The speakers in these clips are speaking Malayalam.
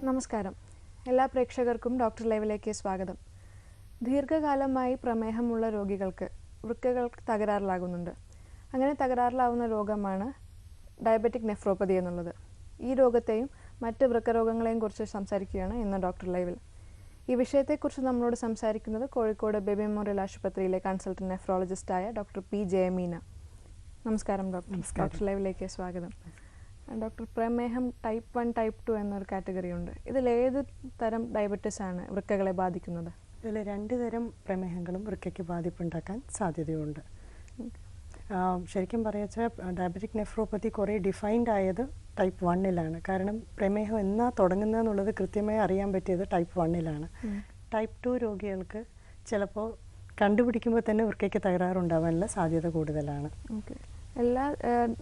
നമസ്കാരം. എല്ലാ പ്രേക്ഷകർക്കും ഡോക്ടർ ലൈവിലേക്ക് സ്വാഗതം. ദീർഘകാലമായി പ്രമേഹമുള്ള രോഗികൾക്ക് വൃക്കകൾക്ക് തകരാറിലാകുന്നുണ്ട്. അങ്ങനെ തകരാറിലാവുന്ന രോഗമാണ് ഡയബറ്റിക് നെഫ്രോപ്പതി എന്നുള്ളത്. ഈ രോഗത്തെയും മറ്റ് വൃക്കരോഗങ്ങളെയും കുറിച്ച് സംസാരിക്കുകയാണ് ഇന്ന് ഡോക്ടർ ലൈവിൽ. ഈ വിഷയത്തെക്കുറിച്ച് നമ്മളോട് സംസാരിക്കുന്നത് കോഴിക്കോട് ബേബി മെമ്മോറിയൽ ആശുപത്രിയിലെ കൺസൾട്ടന്റ് നെഫ്രോളജിസ്റ്റായ ഡോക്ടർ പി ജയമീന. നമസ്കാരം ഡോക്ടർ. ഡോക്ടർ ലൈവിലേക്ക് സ്വാഗതം. ഡോക്ടർ, പ്രമേഹം ടൈപ്പ് 1, ടൈപ്പ് 2 എന്നൊരു കാറ്റഗറി ഉണ്ട്. ഇതിൽ ഏത് തരം ഡയബറ്റീസ് ആണ് വൃക്കകളെ ബാധിക്കുന്നത്? ഇതിൽ 2 തരം പ്രമേഹങ്ങളും വൃക്കയ്ക്ക് ബാധിപ്പുണ്ടാക്കാൻ സാധ്യതയുണ്ട്. ശരിക്കും പറയാച്ചാൽ ഡയബറ്റിക് നെഫ്രോപ്പതി കുറേ ഡിഫൈൻഡ് ആയത് ടൈപ്പ് 1-ലാണ്. കാരണം പ്രമേഹം എന്നാ തുടങ്ങുന്നതെന്നുള്ളത് കൃത്യമായി അറിയാൻ പറ്റിയത് ടൈപ്പ് 1-ലാണ്. ടൈപ്പ് 2 രോഗികൾക്ക് ചിലപ്പോൾ കണ്ടുപിടിക്കുമ്പോൾ തന്നെ വൃക്കയ്ക്ക് തകരാറുണ്ടാവാനുള്ള സാധ്യത കൂടുതലാണ്. എല്ലാ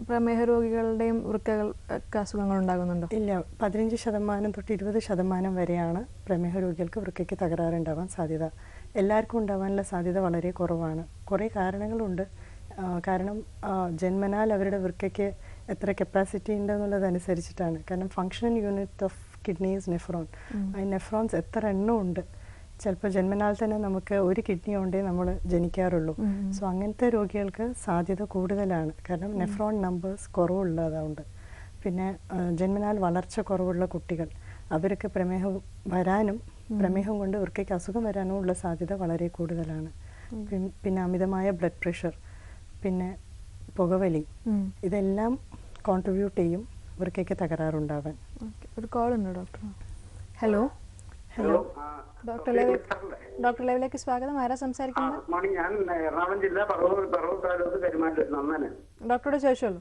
പ്രമേഹ രോഗികളുടെയും വൃക്കകൾക്ക് അസുഖങ്ങൾ ഉണ്ടാകുന്നുണ്ടോ? ഇല്ല, 15% തൊട്ട് 20% വരെയാണ് പ്രമേഹ രോഗികൾക്ക് വൃക്കയ്ക്ക് തകരാറുണ്ടാവാൻ സാധ്യത. എല്ലാവർക്കും ഉണ്ടാവാനുള്ള സാധ്യത വളരെ കുറവാണ്. കുറേ കാരണങ്ങളുണ്ട്. കാരണം ജന്മനാൽ അവരുടെ വൃക്കയ്ക്ക് എത്ര കപ്പാസിറ്റി ഉണ്ടെന്നുള്ളതനുസരിച്ചിട്ടാണ്. കാരണം function unit of kidney is nephron. ആ നെഫ്രോൺസ് എത്ര എണ്ണം ഉണ്ട്. ചിലപ്പോൾ ജന്മനാൽ തന്നെ നമുക്ക് ഒരു കിഡ്നി കൊണ്ടേ നമ്മൾ ജനിക്കാറുള്ളൂ. സോ അങ്ങനത്തെ രോഗികൾക്ക് സാധ്യത കൂടുതലാണ്. കാരണം നെഫ്രോൺ നമ്പേഴ്സ് കുറവുള്ളതുകൊണ്ട്. പിന്നെ ജന്മനാൽ വളർച്ച കുറവുള്ള കുട്ടികൾ, അവർക്ക് പ്രമേഹം വരാനും പ്രമേഹം കൊണ്ട് വൃക്കയ്ക്ക് അസുഖം വരാനും ഉള്ള സാധ്യത വളരെ കൂടുതലാണ്. പിന്നെ അമിതമായ ബ്ലഡ് പ്രഷർ, പിന്നെ പുകവലി, ഇതെല്ലാം കോൺട്രിബ്യൂട്ട് ചെയ്യും വൃക്കയ്ക്ക് തകരാറുണ്ടാവാൻ. ഒരു കോൾ ഉണ്ട് ഡോക്ടർ. ഹലോ. ഹലോ, ഡോക്ടർ ലൈവിലേക്ക് സ്വാഗതം. ആരാ സംസാരിക്കുന്നത്? ഞാൻ എറണാകുളം ജില്ല പറവൂർ താലൂക്ക് കരുമാറ്റൂർ നന്ദന്. ഡോക്ടറോട് ചോദിച്ചോളൂ.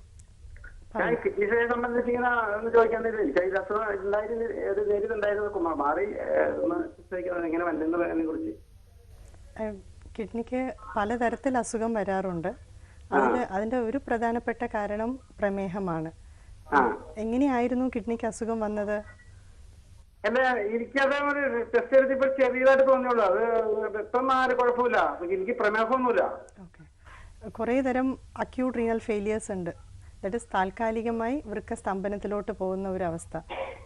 ഞാൻ കിഡ്നിയെ സംബന്ധിച്ച് ഇങ്ങനെ ഒന്ന് ചോദിക്കാൻ, എനിക്ക് അതിൽ അസുഖം ഉണ്ടായിരുന്നു, ഏത് പേര് ഉണ്ടായിരുന്നു, മാറി എങ്ങനെ വന്നതിനെ കുറിച്ച്. കിഡ്നിക്ക് പലതരത്തിൽ അസുഖം വരാറുണ്ട്. അതിന്റെ ഒരു പ്രധാനപ്പെട്ട കാരണം പ്രമേഹമാണ്. എങ്ങനെയായിരുന്നു കിഡ്നിക്ക് അസുഖം വന്നത്? അല്ല, എനിക്കത് ടെസ്റ്റ് ചെയ്തപ്പോൾ ചെറിയതായിട്ട് തോന്നിയുള്ളൂ. അത് പെട്ടെന്ന് ആരും കുഴപ്പമില്ല. എനിക്ക് പ്രമേഹമൊന്നുമില്ല. കുറേ തരം അക്യൂട്ട് റീനൽ ഫെയിലിയേഴ്സ് ഉണ്ട്. ദാറ്റ് ഇസ് താൽക്കാലികമായി വൃക്ക സ്തംഭനത്തിലോട്ട് പോകുന്ന ഒരു അവസ്ഥ.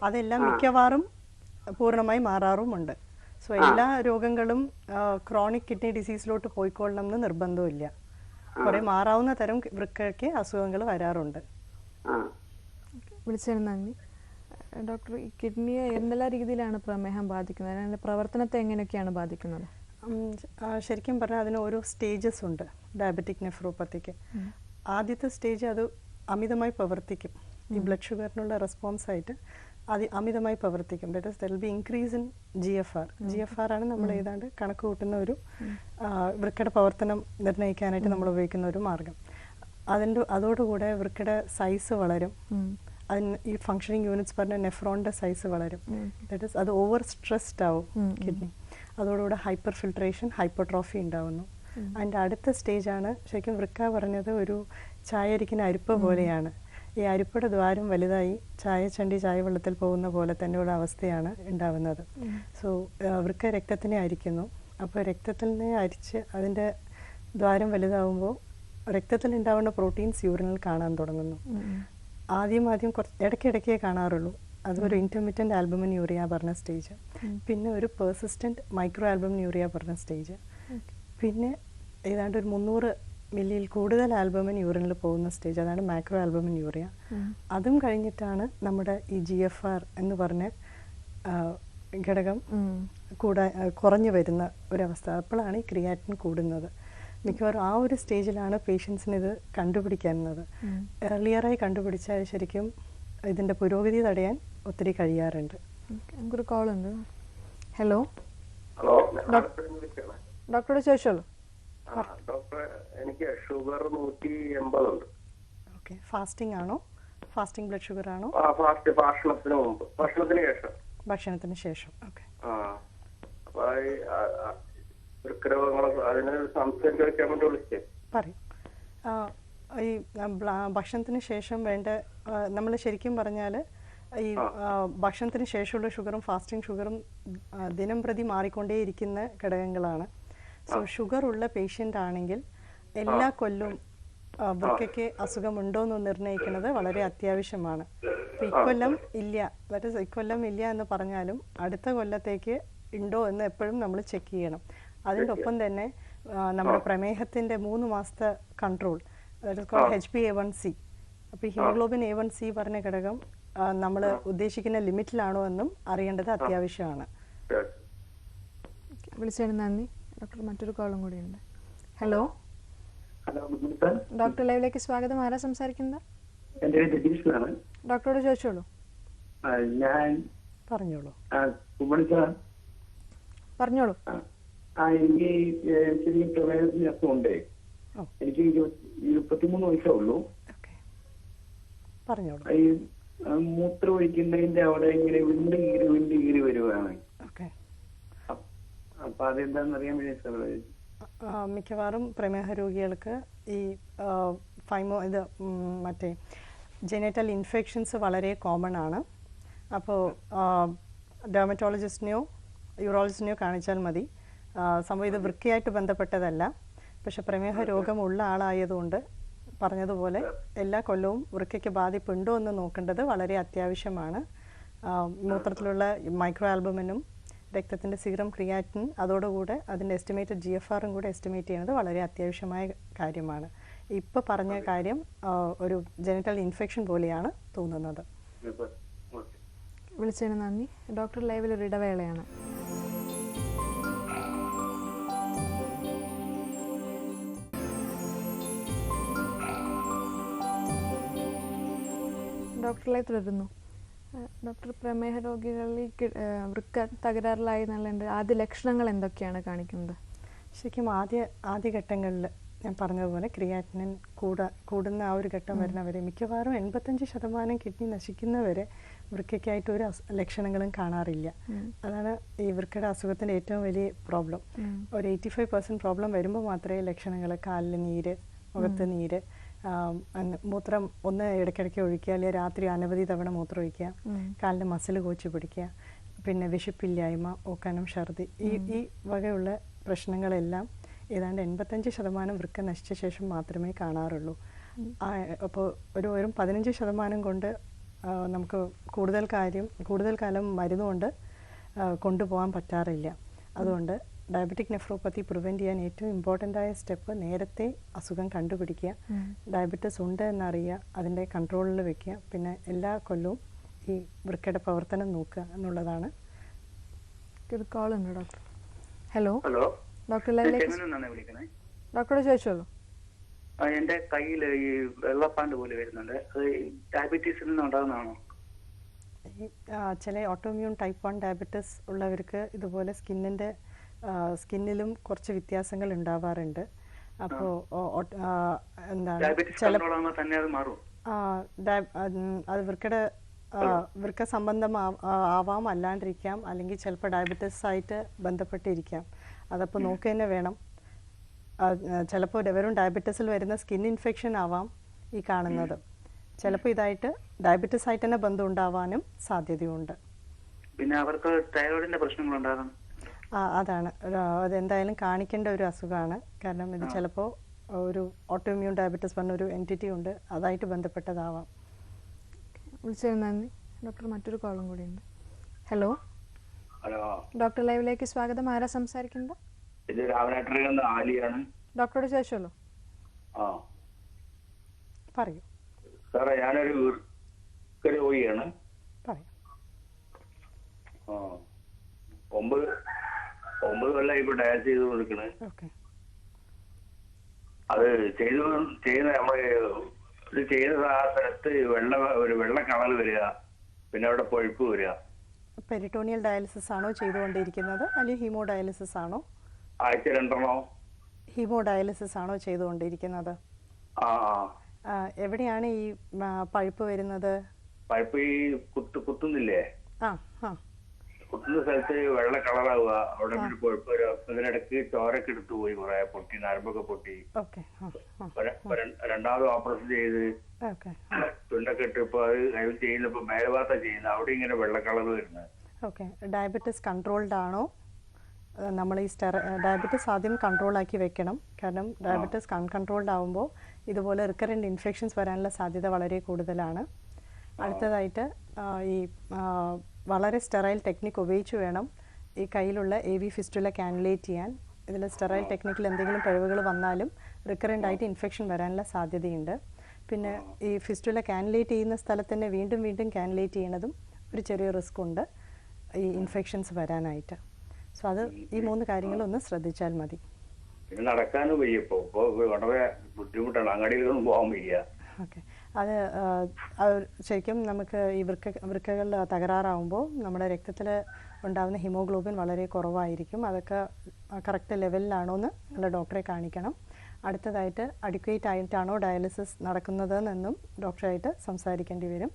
അതെല്ലാം മിക്കവാറും പൂർണ്ണമായി മാറാറുമുണ്ട്. സോ എല്ലാ രോഗങ്ങളും ക്രോണിക് കിഡ്നി ഡിസീസിലോട്ട് പോയിക്കൊള്ളണം എന്ന് നിർബന്ധമില്ല. കുറെ മാറാവുന്ന തരം വൃക്കയ്ക്ക് അസുഖങ്ങൾ വരാറുണ്ട്. വിളിച്ചതിന് നന്ദി. ഡോക്ടർ, ഈ കിഡ്നിയെ എന്തെല്ലാം രീതിയിലാണ് പ്രമേഹം ബാധിക്കുന്നത്? അതിന്റെ പ്രവർത്തനത്തെ എങ്ങനെയൊക്കെയാണ് ബാധിക്കുന്നത്? ശരിക്കും പറഞ്ഞാൽ അതിന് ഓരോ സ്റ്റേജസ് ഉണ്ട് ഡയബറ്റിക് നെഫ്രോപ്പത്തിക്ക്. ആദ്യത്തെ സ്റ്റേജ് അത് അമിതമായി പ്രവർത്തിക്കും. ഈ ബ്ലഡ് ഷുഗറിനുള്ള റെസ്പോൺസ് ആയിട്ട് അത് അമിതമായി പ്രവർത്തിക്കും. That is there will be increase in GFR ആണ് നമ്മൾ ഏതാണ്ട് കണക്ക് കൂട്ടുന്ന ഒരു വൃക്കയുടെ പ്രവർത്തനം നിർണ്ണയിക്കാനായിട്ട് നമ്മൾ ഉപയോഗിക്കുന്ന ഒരു മാർഗം. അതോടുകൂടെ വൃക്കയുടെ സൈസ് വളരും. അതിന് ഈ ഫങ്ഷനിങ് യൂണിറ്റ്സ് പറഞ്ഞ നെഫ്രോണിന്റെ സൈസ് വളരും. ദാറ്റ് ഇസ് അത് ഓവർ സ്ട്രെസ്ഡ് ആവും കിഡ്നി. അതോടുകൂടെ ഹൈപ്പർ ഫിൽട്രേഷൻ, ഹൈപ്പർട്രോഫി ഉണ്ടാവുന്നു. അതിൻ്റെ അടുത്ത സ്റ്റേജാണ് ശരിക്കും വൃക്ക പറഞ്ഞത് ഒരു ചായരിക്കുന്ന അരിപ്പ പോലെയാണ്. ഈ അരിപ്പയുടെ ദ്വാരം വലുതായി ചായ വെള്ളത്തിൽ പോകുന്ന പോലെ തന്നെയുള്ള അവസ്ഥയാണ് ഉണ്ടാവുന്നത്. സോ വൃക്ക രക്തത്തിനെ അരിക്കുന്നു. അപ്പോൾ രക്തത്തിനെ അരിച്ച് അതിൻ്റെ ദ്വാരം വലുതാവുമ്പോൾ രക്തത്തിൽ ഉണ്ടാവുന്ന പ്രോട്ടീൻസ് യൂറിനിൽ കാണാൻ തുടങ്ങുന്നു. ആദ്യം ഇടയ്ക്കിടയ്ക്കേ കാണാറുള്ളൂ. അതൊരു ഇൻറ്റർമിറ്റൻ്റ് ആൽബുമിൻ യൂറിയ പറഞ്ഞ സ്റ്റേജ്. പിന്നെ ഒരു പെർസിസ്റ്റൻറ്റ് മൈക്രോ ആൽബുമിൻ യൂറിയ പറഞ്ഞ സ്റ്റേജ്. പിന്നെ ഏതാണ്ട് ഒരു 300 മില്ലിയിൽ കൂടുതൽ ആൽബുമിൻ യൂറിനിൽ പോകുന്ന സ്റ്റേജ്, അതാണ് മാക്രോ ആൽബുമിൻ യൂറിയ. അതും കഴിഞ്ഞിട്ടാണ് നമ്മുടെ ഈ GFR എന്ന് പറഞ്ഞ ഘടകം കുറഞ്ഞു വരുന്ന ഒരവസ്ഥ. അപ്പോഴാണ് ഈ ക്രിയാറ്റിൻ കൂടുന്നത്. മിക്കവാറും ആ ഒരു സ്റ്റേജിലാണ് പേഷ്യൻസിന് ഇത് കണ്ടുപിടിക്കുന്നത്. ഏർലിയറായി കണ്ടുപിടിച്ചാൽ ശരിക്കും ഇതിൻ്റെ പുരോഗതി തടയാൻ ഒത്തിരി കഴിയാറുണ്ട്. നമുക്കൊരു കോൾ ഉണ്ട്. ഹലോ. ഡോക്ടറോട് ചോദിച്ചോളൂ. ഡോക്ടർ, എനിക്ക് ഷുഗർ 180 ഉണ്ട്. ഓക്കെ, ഫാസ്റ്റിംഗ് ആണോ? ഫാസ്റ്റിംഗ് ബ്ലഡ് ഷുഗർ ആണോ? ഭക്ഷണത്തിന് മുമ്പ്, ഭക്ഷണത്തിന് ശേഷം. ഓക്കെ. പറയും. ഈ ഭക്ഷണത്തിന് ശേഷം വേണ്ട, നമ്മൾ ശരിക്കും പറഞ്ഞാൽ ഈ ഭക്ഷണത്തിന് ശേഷമുള്ള ഷുഗറും ഫാസ്റ്റിംഗ് ഷുഗറും ദിനം പ്രതി മാറിക്കൊണ്ടേയിരിക്കുന്ന ഘടകങ്ങളാണ്. സോ ഷുഗർ ഉള്ള പേഷ്യൻ്റ് ആണെങ്കിൽ എല്ലാ കൊല്ലവും വൃക്കയ്ക്ക് അസുഖമുണ്ടോ എന്ന് നിർണ്ണയിക്കുന്നത് വളരെ അത്യാവശ്യമാണ്. അപ്പോൾ ഇക്കൊല്ലം ഇല്ല, ഇക്കൊല്ലം ഇല്ല എന്ന് പറഞ്ഞാലും അടുത്ത കൊല്ലത്തേക്ക് ഉണ്ടോ എന്ന് എപ്പോഴും നമ്മൾ ചെക്ക് ചെയ്യണം. അതിൻ്റെ ഒപ്പം തന്നെ നമ്മുടെ പ്രമേഹത്തിൻ്റെ 3 മാസത്തെ കൺട്രോൾ, HbA1c, അപ്പോൾ ഹീമോഗ്ലോബിൻ A1c പറഞ്ഞ ഘടകം നമ്മൾ ഉദ്ദേശിക്കുന്ന ലിമിറ്റിലാണോ എന്നും അറിയേണ്ടത് അത്യാവശ്യമാണ്. വിളിച്ചതിന് നന്ദി ഡോക്ടർ. മറ്റൊരു കോളും കൂടിയുണ്ട്. ഹലോ ഹലോ, ഡോക്ടർ ലൈവിലേക്ക് സ്വാഗതം. ആരാ സംസാരിക്കുന്നത്? എന്റെ പേര് രതീഷ്. ഡോക്ടറോട് ചോദിച്ചോളൂ. ഞാൻ പറഞ്ഞോളൂ. പറഞ്ഞോളൂ. എനിക്ക് ചെറിയ പ്രമേഹത്തിന് അസുഖമുണ്ടേ. എനിക്ക് 23 വയസ്സേ ഉള്ളൂ. പറഞ്ഞോളൂ. ഈ മൂത്രം ഒഴിക്കുന്നതിന്റെ അവിടെ ഇങ്ങനെ വിണ്ട് കീറി വരുവാണ്. അപ്പൊ അതെന്താണെന്ന് അറിയാൻ വേണ്ടി. മിക്കവാറും പ്രമേഹ രോഗികൾക്ക് ഈ മറ്റേ ജെനറ്റൽ ഇൻഫെക്ഷൻസ് വളരെ കോമൺ ആണ്. അപ്പോൾ ഡെർമറ്റോളജിസ്റ്റിനെയോ യൂറോളജിസ്റ്റിനെയോ കാണിച്ചാൽ മതി. സംഭവം ഇത് വൃക്കയായിട്ട് ബന്ധപ്പെട്ടതല്ല, പക്ഷെ പ്രമേഹ രോഗമുള്ള ആളായതുകൊണ്ട് പറഞ്ഞതുപോലെ എല്ലാ കൊല്ലവും വൃക്കയ്ക്ക് ബാധിപ്പുണ്ടോ എന്ന് നോക്കേണ്ടത് വളരെ അത്യാവശ്യമാണ്. മൂത്രത്തിലുള്ള മൈക്രോ ആൽബുമിനും രക്തത്തിൻ്റെ സീറം ക്രിയാറ്റിൻ അതോടുകൂടെ അതിൻ്റെ എസ്റ്റിമേറ്റഡ് GFR കൂടെ എസ്റ്റിമേറ്റ് ചെയ്യുന്നത് വളരെ അത്യാവശ്യമായ കാര്യമാണ്. ഇപ്പോൾ പറഞ്ഞ കാര്യം ഒരു ജെനറ്റൽ ഇൻഫെക്ഷൻ പോലെയാണ് തോന്നുന്നത്. വിളിച്ചതിന് നന്ദി. ഡോക്ടർ ലൈവിൽ ഒരു ഇടവേളയാണ്. ഡോക്ടർ ലൈവ് തുടരുന്നു. ഡോക്ടർ, പ്രമേഹ രോഗികളിൽ വൃക്ക തകരാറിലായി എന്നുള്ളതിൻ്റെ ആദ്യ ലക്ഷണങ്ങൾ എന്തൊക്കെയാണ് കാണിക്കുന്നത്? ശരിക്കും ആദ്യഘട്ടങ്ങളിൽ ഞാൻ പറഞ്ഞതുപോലെ ക്രിയാറ്റിനിൻ കൂടുന്ന ആ ഒരു ഘട്ടം വരുന്നവരെ മിക്കവാറും 85% കിഡ്നി നശിക്കുന്നവരെ വൃക്കയ്ക്കായിട്ട് ഒരു ലക്ഷണങ്ങളും കാണാറില്ല. അതാണ് ഈ വൃക്കയുടെ അസുഖത്തിൻ്റെ ഏറ്റവും വലിയ പ്രോബ്ലം. ഒരു 85% പ്രോബ്ലം വരുമ്പോൾ മാത്രമേ ലക്ഷണങ്ങൾ, കാലിൽ നീര്, മുഖത്ത് നീര്, മൂത്രം ഒന്ന് ഇടയ്ക്കിടയ്ക്ക് ഒഴിക്കുക, അല്ലെങ്കിൽ രാത്രി അനവധി തവണ മൂത്രം ഒഴിക്കുക, കാലിൻ്റെ മസിൽ കോച്ച് പിടിക്കുക, പിന്നെ വിശപ്പില്ലായ്മ, ഓക്കാനം, ഛർദി, ഈ വകയുള്ള പ്രശ്നങ്ങളെല്ലാം ഏതാണ്ട് 85% വൃക്ക നശിച്ച ശേഷം മാത്രമേ കാണാറുള്ളൂ. അപ്പോൾ വെറും 15% കൊണ്ട് നമുക്ക് കൂടുതൽ കാലം മരുന്നുകൊണ്ട് കൊണ്ടുപോകാൻ പറ്റാറില്ല. അതുകൊണ്ട് ഡയബറ്റിക് നെഫ്രോപ്പത്തി പ്രിവെൻറ്റ് ചെയ്യാൻ ഏറ്റവും ഇമ്പോർട്ടൻ്റ് ആയ സ്റ്റെപ്പ് നേരത്തെ അസുഖം കണ്ടുപിടിക്കുക, ഡയബറ്റിസ് ഉണ്ട് എന്നറിയുക, അതിൻ്റെ കൺട്രോളിൽ വെക്കുക, പിന്നെ എല്ലാ കൊല്ലവും ഈ വൃക്കയുടെ പ്രവർത്തനം നോക്കുക എന്നുള്ളതാണ്. ഒരു കോൾ ഉണ്ട് ഡോക്ടർ. ഹലോ ഹലോ, ഡോക്ടർ ലൈവിലേക്ക് ഡോക്ടറോട് ചോദിച്ചോളൂ. എന്റെ കയ്യിൽ ഈ വെള്ളപ്പാണ്ട് പോലെ വരുന്നുണ്ട്. അത് ഡയബറ്റീസിൽ നിന്ന് ഉണ്ടാകുന്നതാണോ? ചില ഓട്ടോമ്യൂൺ ടൈപ്പ് 1 ഡയബറ്റിസ് ഉള്ളവർക്ക് ഇതുപോലെ സ്കിന്നിലും കുറച്ച് വ്യത്യാസങ്ങൾ ഉണ്ടാവാറുണ്ട്. അപ്പോൾ എന്താണ് അത് വൃക്ക സംബന്ധം ആവാം, അല്ലാണ്ടിരിക്കാം, അല്ലെങ്കിൽ ചിലപ്പോൾ ഡയബറ്റിസ് ആയിട്ട് ബന്ധപ്പെട്ടിരിക്കാം. അതപ്പോൾ നോക്കുക തന്നെ വേണം. ചിലപ്പോൾ വെറും ഡയബറ്റിസിൽ വരുന്ന സ്കിൻ ഇൻഫെക്ഷൻ ആവാം ഈ കാണുന്നത്. ചിലപ്പോൾ ഇതായിട്ട് ഡയബറ്റിസ് ആയിട്ട് തന്നെ ബന്ധം ഉണ്ടാവാനും സാധ്യതയുണ്ട്. പിന്നെ അവർക്ക് തൈറോയിഡിന്റെ പ്രശ്നങ്ങളുണ്ടാകാം. അതാണ്, അതെന്തായാലും കാണിക്കേണ്ട ഒരു അസുഖമാണ്. കാരണം ഇത് ചിലപ്പോൾ ഒരു ഓട്ടോമ്യൂൺ ഡയബറ്റിസ് പറഞ്ഞ ഒരു എൻറ്റിറ്റി ഉണ്ട്, അതായിട്ട് ബന്ധപ്പെട്ടതാവാം. വിളിച്ചതിന് നന്ദി ഡോക്ടർ. മറ്റൊരു കോളും കൂടിയുണ്ട്. ഹലോ ഹലോ, ഡോക്ടർ ലൈവിലേക്ക് സ്വാഗതം. ആരാ സംസാരിക്കുന്നത്? ഇത് രാമനാട്ടിൽ നിന്ന് ആലിയാണ്. ഡോക്ടറോട് ചോദിച്ചോളൂ. പറയൂ സാറേ, ഞാനൊരു രോഗിയാണ്. പറയൂ. 9 കൊല്ലം ഇപ്പൊ ഡയാലിസിസ് ചെയ്ത് കൊടുക്കണേ. അത് ചെയ്യുന്ന നമ്മള് ഇത് ചെയ്യുന്ന ആ സ്ഥലത്ത് ഒരു വെള്ള കളർ വരിക, പിന്നെ അവിടെ പഴുപ്പ് വരിക. പെരിറ്റോണിയൽ ഡയാലിസിസ് ആണോ ചെയ്തുകൊണ്ടിരിക്കുന്നത്, അല്ലെങ്കിൽ ഹീമോ ഡയാലിസിസ് ആണോ? ആഴ്ച 2 എണ്ണോ? ഹീമോ ഡയാലിസിസ് ആണോ ചെയ്തുകൊണ്ടിരിക്കുന്നത്? എവിടെയാണ് ഈ പഴുപ്പ് വരുന്നത്? പഴുപ്പ് ഈ കുത്തുന്നില്ലേ, കുത്തുന്ന സ്ഥലത്ത് വെള്ള കളറാവുക, അവിടെ ഒരു പഴുപ്പ് വരിക. ഇതിനിടയ്ക്ക് ചോരൊക്കെ എടുത്തു പോയി, കുറെ പൊട്ടി, നരമ്പൊക്കെ പൊട്ടി. രണ്ടാമത് ഓപ്പറേഷൻ ചെയ്ത് തുണ്ടൊക്കെ ഇട്ട് ഇപ്പൊ അത് ചെയ്യുന്നപ്പോ മേൽഭാഗത്താ ചെയ്യുന്നത്, അവിടെ ഇങ്ങനെ വെള്ള കളർ വരുന്നത്. ഡയബറ്റിസ് കൺട്രോൾഡ് ആണോ? നമ്മൾ ഈ ഡയബറ്റിസ് ആദ്യം കൺട്രോളാക്കി വെക്കണം. കാരണം ഡയബറ്റിസ് അൺകൺട്രോൾഡ് ആകുമ്പോൾ ഇതുപോലെ റിക്കറൻറ്റ് ഇൻഫെക്ഷൻസ് വരാനുള്ള സാധ്യത വളരെ കൂടുതലാണ്. അടുത്തതായിട്ട് ഈ വളരെ സ്റ്റെറൈൽ ടെക്നിക്ക് ഉപയോഗിച്ച് വേണം ഈ കയ്യിലുള്ള AV ഫിസ്റ്റുല കാനുലേറ്റ് ചെയ്യാൻ. ഇതിൽ സ്റ്റെറൈൽ ടെക്നിക്കിൽ എന്തെങ്കിലും പിഴവുകൾ വന്നാലും റിക്കറൻ്റ് ആയിട്ട് ഇൻഫെക്ഷൻ വരാനുള്ള സാധ്യതയുണ്ട്. പിന്നെ ഈ ഫിസ്റ്റുല കാനുലേറ്റ് ചെയ്യുന്ന സ്ഥലത്ത് തന്നെ വീണ്ടും വീണ്ടും കാനുലേറ്റ് ചെയ്യണതും ഒരു ചെറിയ റിസ്ക് ഉണ്ട് ഈ ഇൻഫെക്ഷൻസ് വരാനായിട്ട്. സോ അത് ഈ 3 കാര്യങ്ങളൊന്ന് ശ്രദ്ധിച്ചാൽ മതി. പിന്നെ നടക്കാനും വയ്യ, ഇപ്പോൾ വളരെ ബുദ്ധിമുട്ടാണ്, അങ്ങാടിയിലൊന്നും പോകാൻ വയ്യ. ഓക്കെ, അത് ശരിക്കും നമുക്ക് ഈ വൃക്കകൾ തകരാറാവുമ്പോൾ നമ്മുടെ രക്തത്തിൽ ഉണ്ടാകുന്ന ഹിമോഗ്ലോബിൻ വളരെ കുറവായിരിക്കും. അതൊക്കെ കറക്റ്റ് ലെവലിലാണോ എന്ന് നമ്മൾ ഡോക്ടറെ കാണിക്കണം. അടുത്തതായിട്ട് അഡിക്വേറ്റ് ആയിട്ടാണോ ഡയാലിസിസ് നടക്കുന്നതെന്നും ഡോക്ടറായിട്ട് സംസാരിക്കേണ്ടി വരും.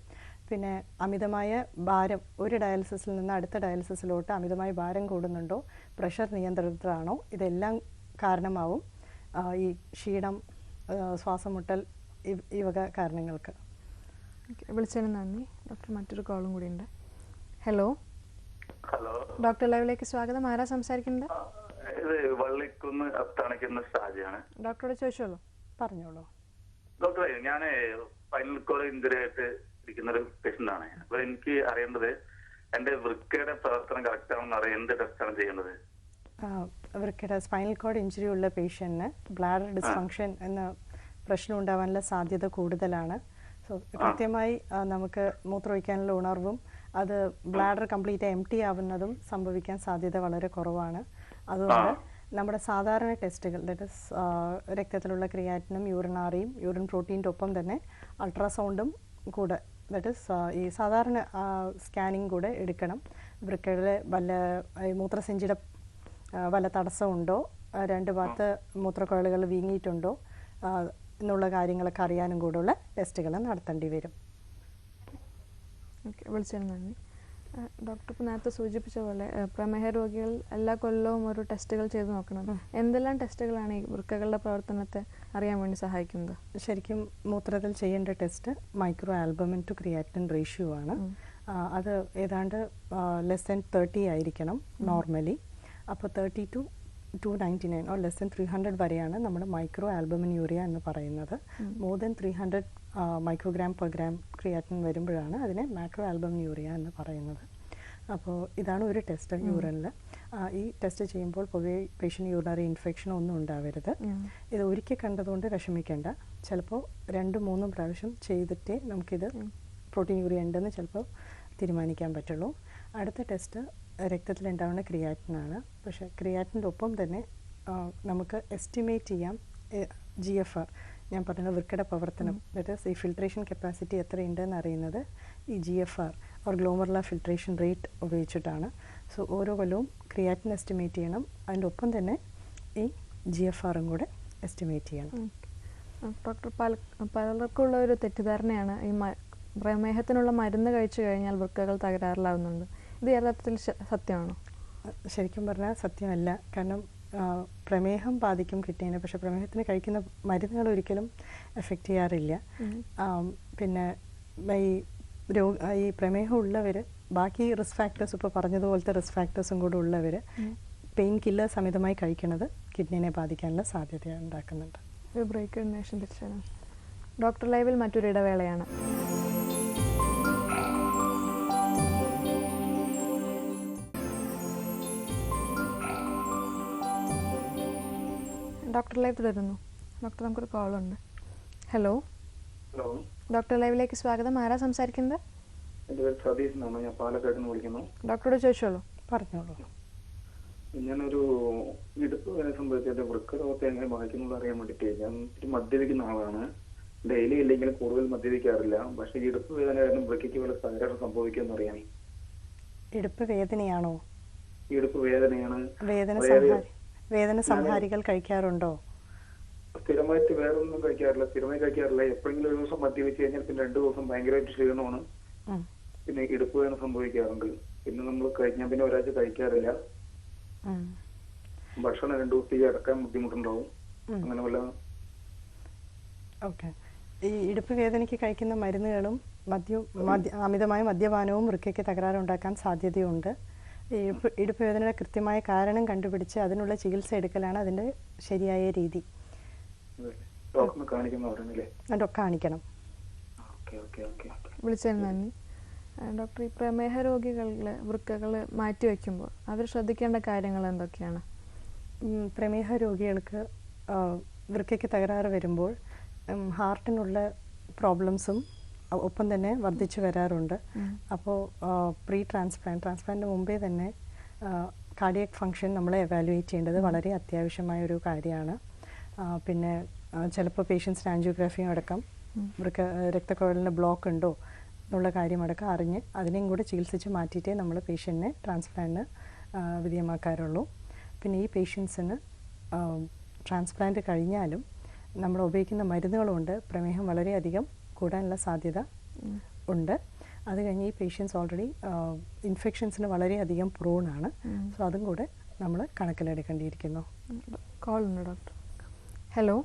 പിന്നെ അമിതമായ ഭാരം, ഒരു ഡയാലിസിസിൽ നിന്ന് അടുത്ത ഡയാലിസിസിലോട്ട് അമിതമായ ഭാരം കൂടുന്നുണ്ടോ, പ്രഷർ നിയന്ത്രിതമാണോ, ഇതെല്ലാം കാരണമാവും ഈ ക്ഷീണം, ശ്വാസം മുട്ടൽ, ഈ വക കാരണങ്ങൾക്ക്. വിളിച്ചതിന് നന്ദി ഡോക്ടർ. മറ്റൊരു കോളും കൂടി ഉണ്ട്. ഹലോ ഹലോ, ഡോക്ടർ ലൈവിലേക്ക് സ്വാഗതം. ആരാ സംസാരിക്കുന്നത്? ഇത് വള്ളിക്കുന്ന് അത്താണിക്കുന്ന ഷാജിയാണ്. ഡോക്ടറോട് ചോദിച്ചോളൂ. പറഞ്ഞോളൂ. ഡോക്ടറെ, ഞാൻ സ്പൈനൽ കോഡ് ഇഞ്ചുറി ആയിട്ട് ഇരിക്കുന്ന ഒരു പേഷ്യന്റ് ആണ്. അപ്പൊ എനിക്ക് അറിയേണ്ടത് എന്റെ വൃക്കയുടെ പ്രവർത്തനം കറക്റ്റ് ആണെന്ന് അറിയാൻ എന്ത് ടെസ്റ്റാണ് ചെയ്യേണ്ടത്? വൃക്കയുടെ സ്പൈനൽ കോഡ് ഇഞ്ചുറി ഉള്ള പേഷ്യന്റിന് ബ്ലാഡർ ഡിസ്ഫങ്ഷൻ എന്ന പ്രശ്നം ഉണ്ടാവാനുള്ള സാധ്യത കൂടുതലാണ്. സോ കൃത്യമായി നമുക്ക് മൂത്രമൊഴിക്കാനുള്ള ഉണർവും അത് ബ്ലാഡർ കംപ്ലീറ്റ് എംപ്റ്റി ആവുന്നതും സംഭവിക്കാൻ സാധ്യത വളരെ കുറവാണ്. അതുകൊണ്ട് നമ്മുടെ സാധാരണ ടെസ്റ്റുകൾ, ദാറ്റ് ഇസ് രക്തത്തിലുള്ള ക്രിയാറ്റിനും യൂറിനാറിയും യൂറിൻ പ്രോട്ടീൻ്റെ ഒപ്പം തന്നെ അൾട്രാസൗണ്ടും കൂടെ, ദാറ്റ് ഇസ് ഈ സാധാരണ സ്കാനിങ് കൂടെ എടുക്കണം. വൃക്കയുടെ വല്ല മൂത്രസഞ്ചിയുടെ വല്ല തടസ്സമുണ്ടോ, 2 ഭാഗത്ത് മൂത്രക്കുഴലുകൾ വീങ്ങിയിട്ടുണ്ടോ എന്നുള്ള കാര്യങ്ങളൊക്കെ അറിയാനും കൂടെയുള്ള ടെസ്റ്റുകൾ നടത്തേണ്ടി വരും. ഓക്കെ, വിളിച്ചതിന് നന്ദി. ഡോക്ടർ ഇപ്പോൾ നേരത്തെ സൂചിപ്പിച്ച പോലെ പ്രമേഹ രോഗികൾ എല്ലാ കൊല്ലവും ഒരു ടെസ്റ്റുകൾ ചെയ്ത് നോക്കണം. എന്തെല്ലാം ടെസ്റ്റുകളാണ് ഈ വൃക്കകളുടെ പ്രവർത്തനത്തെ അറിയാൻ വേണ്ടി സഹായിക്കുന്നത്? ശരിക്കും മൂത്രത്തിൽ ചെയ്യേണ്ട test micro albumin to creatinine ratio ആണ്. അത് ഏതാണ്ട് <30 ആയിരിക്കണം നോർമലി. അപ്പോൾ 30 to 299 ഓർ <300 വരെയാണ് നമ്മൾ മൈക്രോ ആൽബുമിൻ യൂറിയ എന്ന് പറയുന്നത്. More than 300 microgram per gram creatine വരുമ്പോഴാണ് അതിനെ മാക്രോ ആൽബുമിൻ യൂറിയ എന്ന് പറയുന്നത്. അപ്പോൾ ഇതാണ് ഒരു ടെസ്റ്റ് യൂറിനിൽ. ഈ ടെസ്റ്റ് ചെയ്യുമ്പോൾ പൊതുവെ പേഷ്യൻ്റ് യൂറിനറി ഇൻഫെക്ഷൻ ഒന്നും ഉണ്ടാവരുത്. ഇത് ഒരിക്കൽ കണ്ടതുകൊണ്ട് വിഷമിക്കേണ്ട. ചിലപ്പോൾ 2-3 പ്രാവശ്യം ചെയ്തിട്ടേ നമുക്കിത് പ്രോട്ടീൻ യൂറിയ ഉണ്ടെന്ന് ചിലപ്പോൾ തീരുമാനിക്കാൻ പറ്റുള്ളൂ. അടുത്ത ടെസ്റ്റ് രക്തത്തിലുണ്ടാവുന്ന ക്രിയാറ്റിനാണ്. പക്ഷേ ക്രിയാറ്റിൻ്റെ ഒപ്പം തന്നെ നമുക്ക് എസ്റ്റിമേറ്റ് ചെയ്യാം GFR. ഞാൻ പറഞ്ഞ വൃക്കയുടെ പ്രവർത്തനം, ദാറ്റ് ഈസ് ഈ ഫിൽട്രേഷൻ കപ്പാസിറ്റി എത്രയുണ്ടെന്ന് അറിയുന്നത് ഈ GFR or glomerular filtration rate ഉപയോഗിച്ചിട്ടാണ്. സോ ഓരോ കൊല്ലവും ക്രിയാറ്റിൻ എസ്റ്റിമേറ്റ് ചെയ്യണം, അതിൻ്റെ ഒപ്പം തന്നെ ഈ GFRും കൂടെ എസ്റ്റിമേറ്റ് ചെയ്യണം. ഡോക്ടർ, പലർക്കുള്ള ഒരു തെറ്റിദ്ധാരണയാണ് ഈ പ്രമേഹത്തിനുള്ള മരുന്ന് കഴിച്ചു കഴിഞ്ഞാൽ വൃക്കകൾ തകരാറിലാവുന്നുണ്ട്. ഇത് യഥാർത്ഥത്തിൽ സത്യമാണോ? ശരിക്കും പറഞ്ഞാൽ സത്യമല്ല. കാരണം പ്രമേഹം ബാധിക്കും കിഡ്നിനെ, പക്ഷേ പ്രമേഹത്തിന് കഴിക്കുന്ന മരുന്നുകൾ ഒരിക്കലും എഫക്റ്റ് ചെയ്യാറില്ല. പിന്നെ ഈ പ്രമേഹം ഉള്ളവർ ബാക്കി റിസ്ക് ഫാക്ടേഴ്സ്, ഇപ്പോൾ പറഞ്ഞതുപോലത്തെ റിസ്ക് ഫാക്ടേഴ്സും കൂടെ ഉള്ളവർ പെയിൻ കില്ലേഴ്സ് അമിതമായി കഴിക്കുന്നത് കിഡ്നിനെ ബാധിക്കാനുള്ള സാധ്യത ഉണ്ടാക്കുന്നുണ്ട്. ഒരു ബ്രേക്ക് ശേഷം തിരിച്ചാണ്. ഡോക്ടർ ലൈവിൽ മറ്റൊരു ഇടവേളയാണ്. ഡോക്ടർ ലൈവ് തുടരുന്നു. ഡോക്ടർ, നമുക്കൊരു കോളുണ്ട്. ഹലോ ഹലോ, ഡോക്ടർ ലൈവിലേക്ക് സ്വാഗതം. ആരാ സംസാരിക്കുന്നത്? എൻ്റെ പേര് സതീഷ് എന്നാണ്, ഞാൻ പാലക്കാട് നിന്ന് വിളിക്കുന്നു. ഡോക്ടറോട് ചോദിച്ചോളൂ. പറഞ്ഞോളൂ. ഞാനൊരു ഇടുപ്പ് വേദന സംബന്ധിച്ചിട്ട് വൃക്കരോഗത്തെ എങ്ങനെ ബാധിക്കുന്നുള്ള അറിയാൻ വേണ്ടിയിട്ട് ഞാൻ ഒരു മദ്യപിക്കുന്ന ആളാണ്. ഡെയിലി ഇല്ലെങ്കിൽ കൂടുതൽ മദ്യപിക്കാറില്ല. പക്ഷേ ഇടുപ്പ് വേദന കാരണം വൃക്കയ്ക്ക് വല്ല തകരാറ് സംഭവിക്കുമെന്ന് അറിയാം. ഇടുപ്പ് വേദനയാണോ? ഇടുപ്പ് വേദനയാണ്. വേദന സംഹാരികൾ കഴിക്കാറുണ്ടോ? സ്ഥിരമായിട്ട് വേറെ ഒന്നും കഴിക്കാറില്ല. എപ്പോഴെങ്കിലും ഒരു ദിവസം മദ്യപിച്ച് കഴിഞ്ഞാൽ പിന്നെ 2 ദിവസം ഭയങ്കരമായിട്ട് ക്ഷീണമാണ്. പിന്നെ ഇടുപ്പ് വേദന സംഭവിക്കാറുണ്ട്. പിന്നെ നമ്മൾ കഴിഞ്ഞാൽ പിന്നെ ഒരാഴ്ച കഴിക്കാറില്ല. ഭക്ഷണം 2 ദിവസത്തേക്ക് അടക്കാൻ ബുദ്ധിമുട്ടുണ്ടാവും. അങ്ങനെ വല്ല. ഓക്കെ, ഈ ഇടുപ്പ് വേദനയ്ക്ക് കഴിക്കുന്ന മരുന്നുകളും അമിതമായ മദ്യപാനവും വൃക്കയ്ക്ക് തകരാറുണ്ടാക്കാൻ സാധ്യതയുണ്ട്. ഇടുപ്പ് വേദനയുടെ കൃത്യമായ കാരണം കണ്ടുപിടിച്ച് അതിനുള്ള ചികിത്സ എടുക്കലാണ് അതിൻ്റെ ശരിയായ രീതി. ഡോക്ടറിനെ കാണിക്കുന്ന പറയുന്നില്ലേ? കാണിക്കണം. വിളിച്ചതിന് നന്ദി. ഡോക്ടർ, ഈ പ്രമേഹ രോഗികളിൽ വൃക്കകൾ മാറ്റിവെക്കുമ്പോൾ അവർ ശ്രദ്ധിക്കേണ്ട കാര്യങ്ങൾ എന്തൊക്കെയാണ്? പ്രമേഹ രോഗികൾക്ക് വൃക്കയ്ക്ക് തകരാറ് വരുമ്പോൾ ഹാർട്ടിനുള്ള പ്രോബ്ലംസും ഒപ്പം തന്നെ വർദ്ധിച്ചു വരാറുണ്ട്. അപ്പോൾ പ്രീ ട്രാൻസ്പ്ലാന്റിന് മുമ്പേ തന്നെ കാർഡിയക് ഫങ്ഷൻ നമ്മളെ എവാലുവേറ്റ് ചെയ്യേണ്ടത് വളരെ അത്യാവശ്യമായ ഒരു കാര്യമാണ്. പിന്നെ ചിലപ്പോൾ പേഷ്യൻസിന് ആൻജിയോഗ്രാഫിയും അടക്കം രക്തക്കുഴലിന് ബ്ലോക്ക് ഉണ്ടോ എന്നുള്ള കാര്യമടക്കം അറിഞ്ഞ് അതിനെയും കൂടെ ചികിത്സിച്ച് മാറ്റിയിട്ടേ നമ്മൾ പേഷ്യൻറ്റിനെ ട്രാൻസ്പ്ലാന്റിന് വിധേയമാക്കാറുള്ളൂ. പിന്നെ ഈ പേഷ്യൻസിന് ട്രാൻസ്പ്ലാന്റ് കഴിഞ്ഞാലും നമ്മൾ ഉപയോഗിക്കുന്ന മരുന്നുകളുണ്ട് പ്രമേഹം വളരെയധികം കൂടാനുള്ള സാധ്യത ഉണ്ട്. അത് കഴിഞ്ഞ് ഈ പേഷ്യൻസ് ഓൾറെഡി ഇൻഫെക്ഷൻസിന് വളരെയധികം പ്രോണാണ്. സോ അതും കൂടെ നമ്മൾ കണക്കിലെടുക്കേണ്ടിയിരിക്കുന്നു. കോൾ ഉണ്ട് ഡോക്ടർ. ഹലോ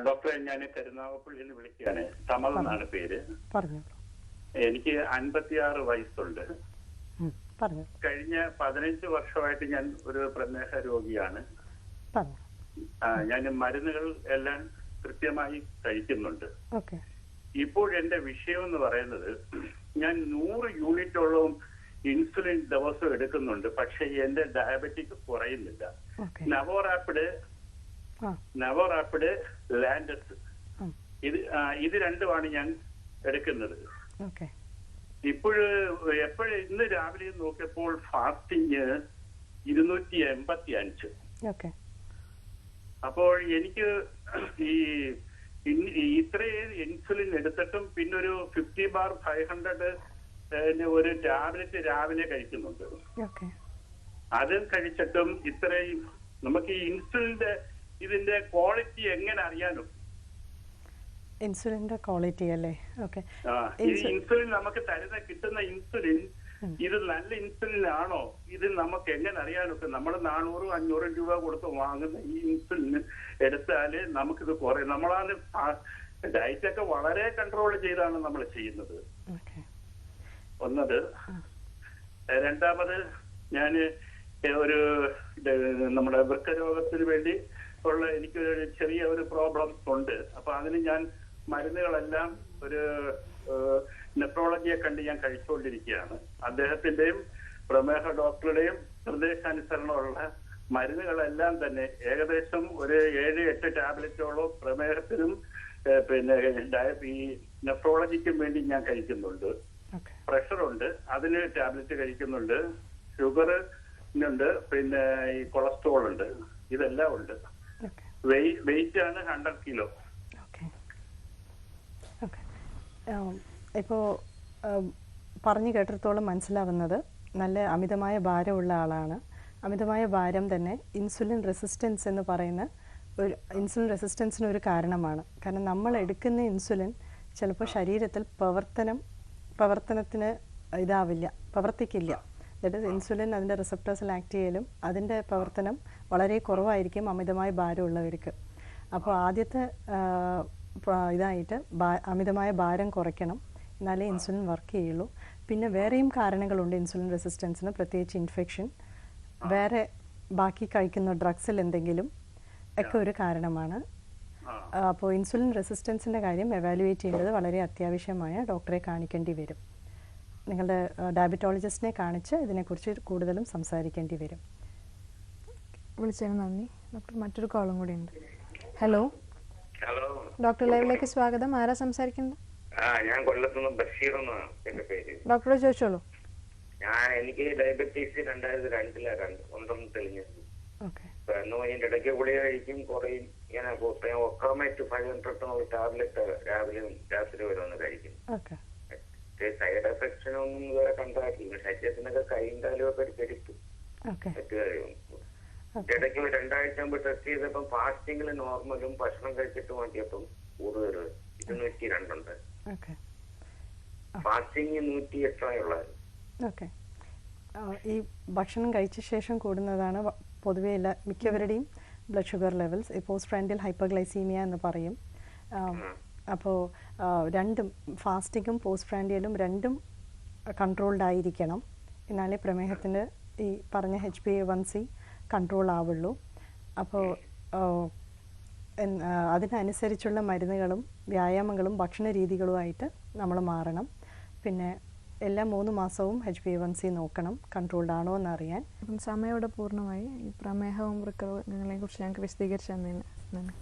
ഡോക്ടറെ, ഞാൻ കരുനാഗപ്പള്ളിയിൽ നിന്ന് വിളിക്കുകയാണ്. തമൽ എന്നാണ് പേര്. പറഞ്ഞു. എനിക്ക് 56 വയസ്സുണ്ട്. പറഞ്ഞു. കഴിഞ്ഞ 15 വർഷമായിട്ട് ഞാൻ ഒരു പ്രമേഹ രോഗിയാണ്. പറഞ്ഞു. ഞാൻ മരുന്നുകൾ എല്ലാം കൃത്യമായി കഴിക്കുന്നുണ്ട്. ഓക്കെ. ഇപ്പോൾ എന്റെ വിഷയം എന്ന് പറയുന്നത്, ഞാൻ 100 യൂണിറ്റോളം ഇൻസുലിൻ ദിവസം എടുക്കുന്നുണ്ട്. പക്ഷെ എന്റെ ഡയബറ്റിക് കുറയുന്നില്ല. നവോറാപ്പിഡ് ലാൻഡസ് ഇത് രണ്ടുമാണ് ഞാൻ എടുക്കുന്നത്. എപ്പോഴും ഇന്ന് രാവിലെ നോക്കിയപ്പോൾ ഫാസ്റ്റിങ് 285. അപ്പോൾ എനിക്ക് ഈ ഇത്രയും ഇൻസുലിൻ എടുത്തിട്ടും പിന്നെ ഒരു 50/500 ഒരു ടാബ്ലറ്റ് രാവിലെ കഴിക്കുന്നുണ്ട്. അതും കഴിച്ചിട്ടും ഇത്രയും നമുക്ക് ഈ ഇൻസുലിന്റെ ഇതിന്റെ ക്വാളിറ്റി എങ്ങനെ അറിയാനും? ഇൻസുലിന്റെ ക്വാളിറ്റി അല്ലേ? ഓക്കെ. ഇൻസുലിൻ നമുക്ക് കിട്ടുന്ന ഇൻസുലിൻ ഇത് നല്ല ഇൻസുലിൻ ആണോ? ഇത് നമുക്ക് എങ്ങനെ അറിയാനൊക്കെ? നമ്മൾ 400-500 രൂപ കൊടുത്ത് വാങ്ങുന്ന ഈ ഇൻസുലിൻ എടുത്താല് നമുക്കിത് കുറേ. നമ്മളാണ് ഡയറ്റൊക്കെ വളരെ കൺട്രോൾ ചെയ്താണ് നമ്മൾ ചെയ്യുന്നത്. ഒന്നത്. രണ്ടാമത്, ഞാൻ ഒരു നമ്മുടെ വൃക്കരോഗത്തിന് വേണ്ടി ഉള്ള എനിക്കൊരു ചെറിയ ഒരു പ്രോബ്ലം ഉണ്ട്. അപ്പൊ അതിന് ഞാൻ മരുന്നുകളെല്ലാം ഒരു നെഫ്രോളജിയെ കണ്ട് ഞാൻ കഴിച്ചുകൊണ്ടിരിക്കുകയാണ്. അദ്ദേഹത്തിന്റെയും പ്രമേഹ ഡോക്ടറുടെയും നിർദ്ദേശാനുസരണമുള്ള മരുന്നുകളെല്ലാം തന്നെ ഏകദേശം ഒരു 7-8 ടാബ്ലറ്റോളം പ്രമേഹത്തിനും പിന്നെ ഈ നെഫ്രോളജിക്കും വേണ്ടി ഞാൻ കഴിക്കുന്നുണ്ട്. പ്രഷറുണ്ട്, അതിന് ടാബ്ലറ്റ് കഴിക്കുന്നുണ്ട്. ഷുഗറിനുണ്ട്, പിന്നെ ഈ കൊളസ്ട്രോൾ ഉണ്ട്. ഇതെല്ലാം ഉണ്ട്. വെയിറ്റ് ആണ് 100 കിലോ. ഇപ്പോൾ പറഞ്ഞു കേട്ടിടത്തോളം മനസ്സിലാവുന്നത് നല്ല അമിതമായ ഭാരമുള്ള ആളാണ്. അമിതമായ ഭാരം തന്നെ ഇൻസുലിൻ റെസിസ്റ്റൻസ് എന്ന് പറയുന്ന ഇൻസുലിൻ റെസിസ്റ്റൻസിന് ഒരു കാരണമാണ്. കാരണം നമ്മൾ എടുക്കുന്ന ഇൻസുലിൻ ചിലപ്പോൾ ശരീരത്തിൽ പ്രവർത്തനത്തിന് പ്രവർത്തിക്കില്ല. ദാറ്റ് ഈസ് ഇൻസുലിൻ അതിൻ്റെ റിസപ്റ്റേഴ്സിൽ ആക്ട് ചെയ്യലും അതിൻ്റെ പ്രവർത്തനം വളരെ കുറവായിരിക്കും അമിതമായ ഭാരമുള്ളവർക്ക്. അപ്പോൾ ആദ്യത്തെ ഇതായിട്ട് അമിതമായ ഭാരം കുറയ്ക്കണം, എന്നാലേ ഇൻസുലിൻ വർക്ക് ചെയ്യുള്ളൂ. പിന്നെ വേറെയും കാരണങ്ങളുണ്ട് ഇൻസുലിൻ റെസിസ്റ്റൻസിന്, പ്രത്യേകിച്ച് ഇൻഫെക്ഷൻ, വേറെ ബാക്കി കഴിക്കുന്ന ഡ്രഗ്സിൽ എന്തെങ്കിലും ഒക്കെ ഒരു കാരണമാണ്. അപ്പോൾ ഇൻസുലിൻ റെസിസ്റ്റൻസിൻ്റെ കാര്യം എവാലുവേറ്റ് ചെയ്യേണ്ടത് വളരെ അത്യാവശ്യമായ ഡോക്ടറെ കാണിക്കേണ്ടി വരും. നിങ്ങളുടെ ഡയബറ്റോളജിസ്റ്റിനെ കാണിച്ച് ഇതിനെക്കുറിച്ച് കൂടുതലും സംസാരിക്കേണ്ടി വരും. വിളിച്ചതിന് നന്ദി. ഡോക്ടർ, മറ്റൊരു കോളും കൂടി ഉണ്ട്. ഹലോ ഡോക്ടർ ലൈവിലേക്ക് സ്വാഗതം. ആരാ സംസാരിക്കുന്നത്? ഞാൻ കൊല്ലത്തുനിന്ന് ബഷീർ എന്നാണ് എന്റെ പേര്. ഡോക്ടറെ ചോദിച്ചോളൂ. എനിക്ക് ഡയബറ്റീസ് 2002 ഉണ്ടെന്ന് തെളിഞ്ഞത്. അതിന്റെ ഇടയ്ക്ക് ഗുളിക കഴിക്കും, കുറയും. ഇങ്ങനെ ഒക്രോമേറ്റ് 500 ടാബ്ലറ്റ് രാവിലെയും രാത്രി വരെ ഒന്ന് കഴിക്കും. സൈഡ് എഫക്ട്സിനൊന്നും ഇതുവരെ കണ്ടായിട്ടില്ല. ശരീരത്തിനൊക്കെ കൈയും കാലും ഒക്കെ ഒരു പെരുത്തു ഇടയ്ക്ക് 2 ആഴ്ച മുമ്പ് ടെസ്റ്റ് ചെയ്തപ്പം ഫാസ്റ്റിംഗിൽ നോർമലും ഭക്ഷണം കഴിച്ചിട്ട് നോക്കിയപ്പം കൂടുതൽ 202 ഉണ്ട്. Fasting 108 okay. ഈ ഭക്ഷണം കഴിച്ച ശേഷം കൂടുന്നതാണ് പൊതുവെ മിക്കവരുടെയും blood sugar levels. Post prandial hyperglycemia എന്ന് പറയും. അപ്പോൾ രണ്ടും ഫാസ്റ്റിങ്ങും പോസ്റ്റ് പ്രാൻഡിയലും രണ്ടും കൺട്രോൾഡ് ആയിരിക്കണം, എന്നാലേ പ്രമേഹത്തിൻ്റെ ഈ പറഞ്ഞ HbA1c കൺട്രോൾ ആവുള്ളൂ. അപ്പോൾ അതിനനുസരിച്ചുള്ള മരുന്നുകളും വ്യായാമങ്ങളും ഭക്ഷണ രീതികളുമായിട്ട് നമ്മൾ മാറണം. പിന്നെ എല്ലാ 3 മാസവും HbA1c നോക്കണം കൺട്രോൾഡ് ആണോ എന്നറിയാൻ. സമയോടെ പൂർണ്ണമായി ഈ പ്രമേഹവും വൃക്കരോഗങ്ങളെയും കുറിച്ച് ഞങ്ങൾക്ക് വിശദീകരിച്ചു തന്നതിന് നന്ദി.